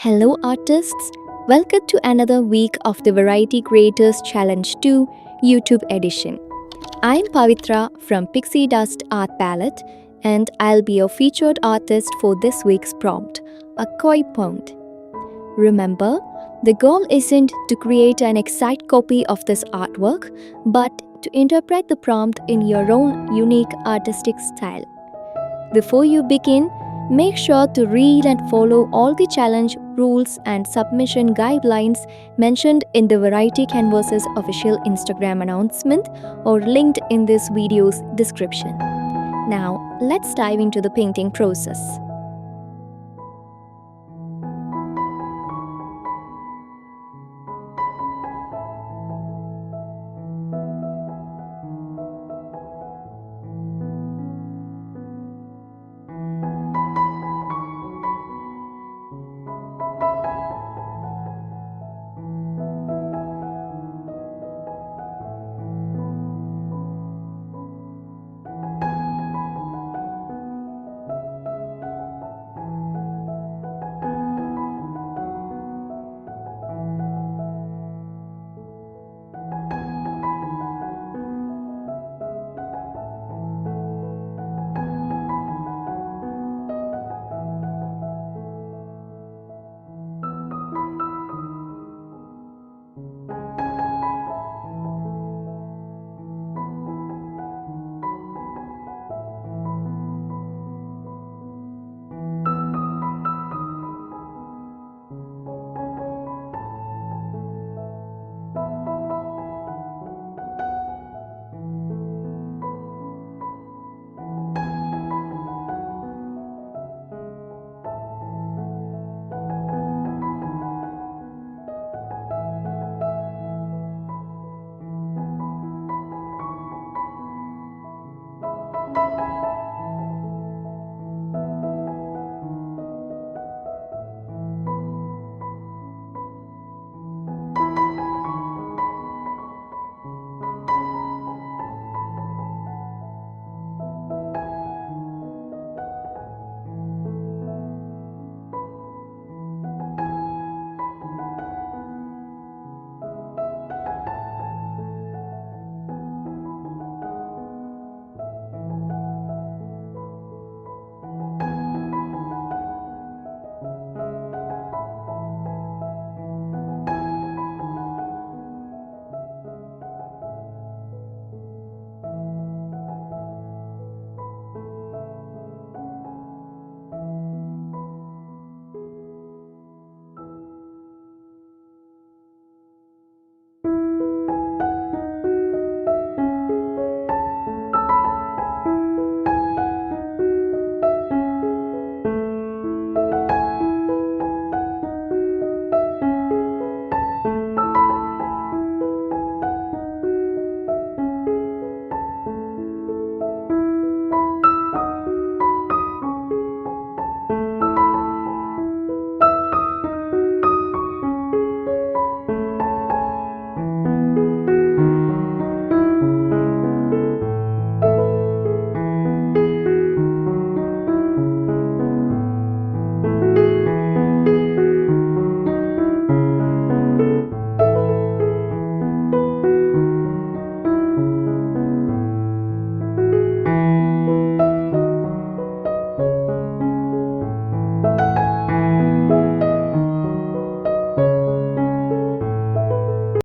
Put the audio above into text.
Hello, artists! Welcome to another week of the Variety Creators Challenge 2 YouTube edition. I'm Pavitra from Pixie Dust Art Palette, and I'll be your featured artist for this week's prompt, a koi pond. Remember, the goal isn't to create an exact copy of this artwork, but to interpret the prompt in your own unique artistic style. Before you begin, make sure to read and follow all the challenge rules and submission guidelines mentioned in the Variety Canvas's official Instagram announcement or linked in this video's description. Now, let's dive into the painting process.